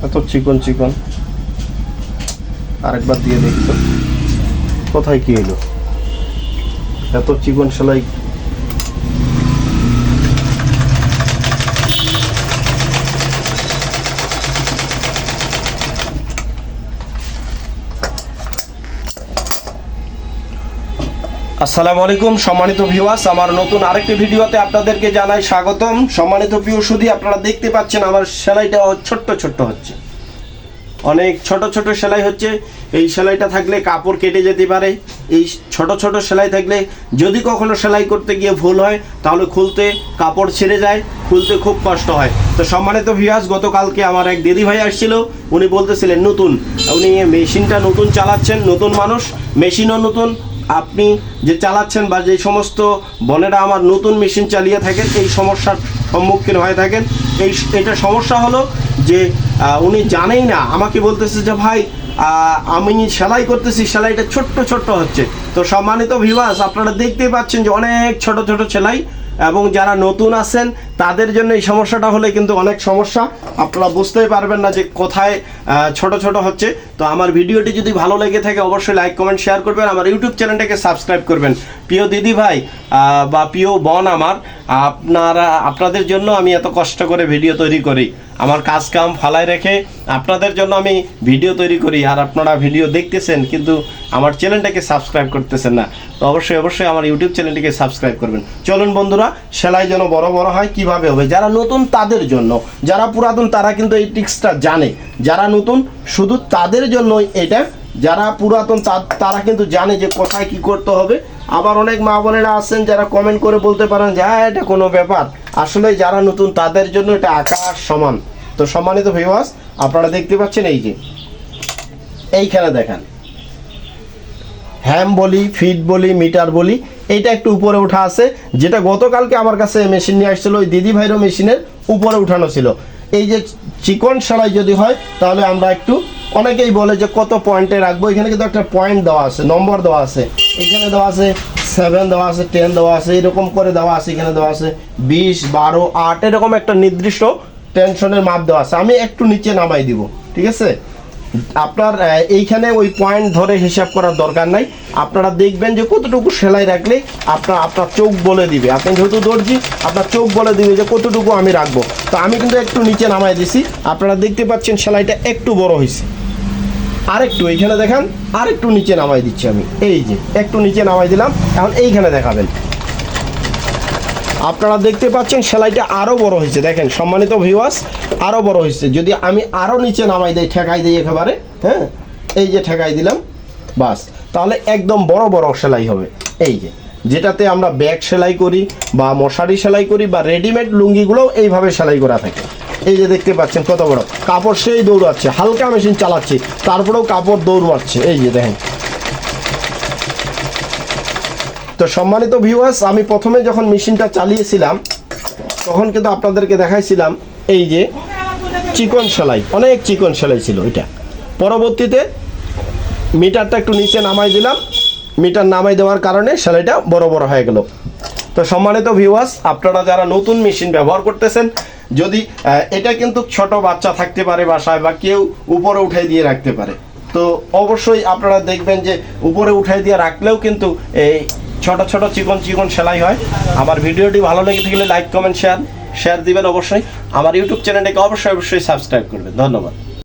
এত চিকন চিকন। আরেকবার দিয়ে দেখতো কোথায় কি এলো, এত চিকন সেলাই। আসসালামু আলাইকুম সম্মানিত ভিউয়ার্স, আমার নতুন আরেকটি ভিডিওতে আপনাদেরকে জানাই স্বাগতম। সম্মানিত প্রিয় সুধী, আপনারা দেখতে পাচ্ছেন আমার সেলাইটা ছোট্ট ছোট্ট হচ্ছে, অনেক ছোট ছোট সেলাই হচ্ছে। এই সেলাইটা থাকলে কাপড় কেটে যেতে পারে। এই ছোট ছোট সেলাই থাকলে যদি কখনো সেলাই করতে গিয়ে ভুল হয় তাহলে খুলতে কাপড় ছিঁড়ে যায়, খুলতে খুব কষ্ট হয়। তো সম্মানিত ভিউয়ার্স, গতকালকে আমার এক দিদি ভাই আসছিল, উনি বলতেছিলেন উনি মেশিনটা নতুন চালাচ্ছেন, নতুন মানুষ, মেশিনও নতুন। আপনি যে চালাচ্ছেন বা যে সমস্ত বোনেরা আমার নতুন মেশিন চালিয়ে থাকেন এই সমস্যার সম্মুখীন হয়ে থাকেন। এটা সমস্যা হলো যে উনি জানেই না, আমাকে বলতেছে যে ভাই আমি সেলাই করতেছি, সেলাইটা ছোট্ট ছোট্ট হচ্ছে। তো সম্মানিত ভিউয়ার্স, আপনারা দেখতেই পাচ্ছেন যে অনেক ছোট ছোট সেলাই, এবং যারা নতুন আছেন তাদের জন্য এই সমস্যাটা হলে কিন্তু অনেক সমস্যা, আপনারা বুঝতেই পারবেন না যে কোথায় ছোট ছোট হচ্ছে। তো আমার ভিডিওটি যদি ভালো লেগে থাকে অবশ্যই লাইক কমেন্ট শেয়ার করবেন, আমার ইউটিউব চ্যানেলটাকে সাবস্ক্রাইব করবেন। প্রিয় দিদি ভাই বা প্রিয় বোন আমার, আপনাদের জন্য আমি এত কষ্ট করে ভিডিও তৈরি করি, আমার কাজ কাম ফালায় রেখে আপনাদের জন্য আমি ভিডিও তৈরি করি, আর আপনারা ভিডিও দেখতেছেন কিন্তু আমার চ্যানেলটাকে সাবস্ক্রাইব করতেছেন না। তো অবশ্যই অবশ্যই আমার ইউটিউব চ্যানেলটিকে সাবস্ক্রাইব করবেন। চলুন বন্ধুরা, সেলাই যেন বড় বড় হয় কিভাবে হবে, যারা নতুন তাদের জন্য, যারা পুরাতন তারা কিন্তু এই ট্রিক্সটা জানে, যারা নতুন শুধু তাদের জন্যই এটা, যারা পুরাতন তারা কিন্তু জানে যে কোথায় কি করতে হবে। আবার অনেক মা বোনেরা আছেন যারা কমেন্ট করে বলতে পারেন যে হ্যাঁ এটা কোনো ব্যাপার, আসলে যারা নতুন তাদের জন্য এটা আকাশ সমান। তো সম্মানিত ভিউয়ার্স, আপনারা দেখতে পাচ্ছেন এই যে এইখানে দেখেন হ্যাম বলি, ফিট বলি, মিটার বলি, এইটা একটু উপরে ওঠা আছে, যেটা গতকালকে আমার কাছে মেশিন নিয়ে আসছিল, ওই দিদি ভাইরও মেশিনের উপরে উঠানো ছিল। এই যে চিকন সেলাই যদি হয় তাহলে আমরা একটু, অনেকেই বলে যে কত পয়েন্টে রাখবো, এখানে কিন্তু একটা পয়েন্ট দেওয়া আছে, নম্বর দেওয়া আছে, এখানে দেওয়া আছে 7 দেওয়া আছে, 10 দেওয়া আছে, এরকম করে দেওয়া আছে, এখানে দেওয়া আছে 20, 12, 8, এরকম একটা নির্দিষ্ট টেনশনের মাপ দেওয়া আছে। আমি একটু নিচে নামাই দিব, ঠিক আছে? আপনার এইখানে ওই পয়েন্ট ধরে হিসাব করার দরকার নাই, আপনারা দেখবেন যে কতটুকু সেলাই রাখলে আপনার চোখ বলে দিবে। আপনি যেহেতু দর্জি, আপনার চোখ বলে দিবে যে কতটুকু আমি রাখবো। তো আমি কিন্তু একটু নিচে নামাই দিছি, আপনারা দেখতে পাচ্ছেন সেলাইটা একটু বড় হয়েছে। আরেকটু এইখানে দেখান, আরেকটু নিচে নামাই দিচ্ছি আমি, এই যে একটু নিচে নামাই দিলাম। এখন এইখানে দেখাবেন, আপনারা দেখতে পাচ্ছেন সেলাইটা আরও বড় হয়েছে। দেখেন সম্মানিত ভিউয়ার্স, আরও বড় হয়েছে। যদি আমি আরও নিচে নামাই দিই, ঠেকাই দিই একেবারে, হ্যাঁ এই যে ঠেকাই দিলাম, বাস, তাহলে একদম বড় বড় সেলাই হবে। এই যে যেটাতে আমরা ব্যাগ সেলাই করি বা মশারি সেলাই করি বা রেডিমেড লুঙ্গিগুলোও এইভাবে সেলাই করা থাকে। এই যে দেখতে পাচ্ছেন কত বড় কাপড়, সেই দৌড়াচ্ছে, হালকা মেশিন চালাচ্ছি তারপরেও কাপড় দৌড়াচ্ছে, এই যে দেখেন। তো সম্মানিত ভিউয়ার্স, আমি প্রথমে যখন মেশিনটা চালিয়েছিলাম তখন কিন্তু আপনাদেরকে দেখাইছিলাম এই যে চিকন সেলাই, অনেক চিকন সেলাই ছিল এটা। পরবর্তীতে মিটারটা একটু নিচে নামাই দিলাম, মিটার নামাই দেওয়ার কারণে সেলাইটা বড় বড় হয়ে গেল। তো সম্মানিত ভিউয়ার্স, আপনারা যারা নতুন মেশিন ব্যবহার করতেছেন, যদি এটা কিন্তু ছোট বাচ্চা থাকতে পারে বাসায়, বা কেউ উপরে উঠাই দিয়ে রাখতে পারে, তো অবশ্যই আপনারা দেখবেন যে উপরে উঠাই দিয়ে রাখলেও কিন্তু এই ছোট ছোট চিকন চিকন সেলাই হয়। আমার ভিডিওটি ভালো লেগে থাকলে লাইক কমেন্ট শেয়ার দিবেন। অবশ্যই আমার ইউটিউব চ্যানেলটাকে অবশ্যই সাবস্ক্রাইব করবেন। ধন্যবাদ।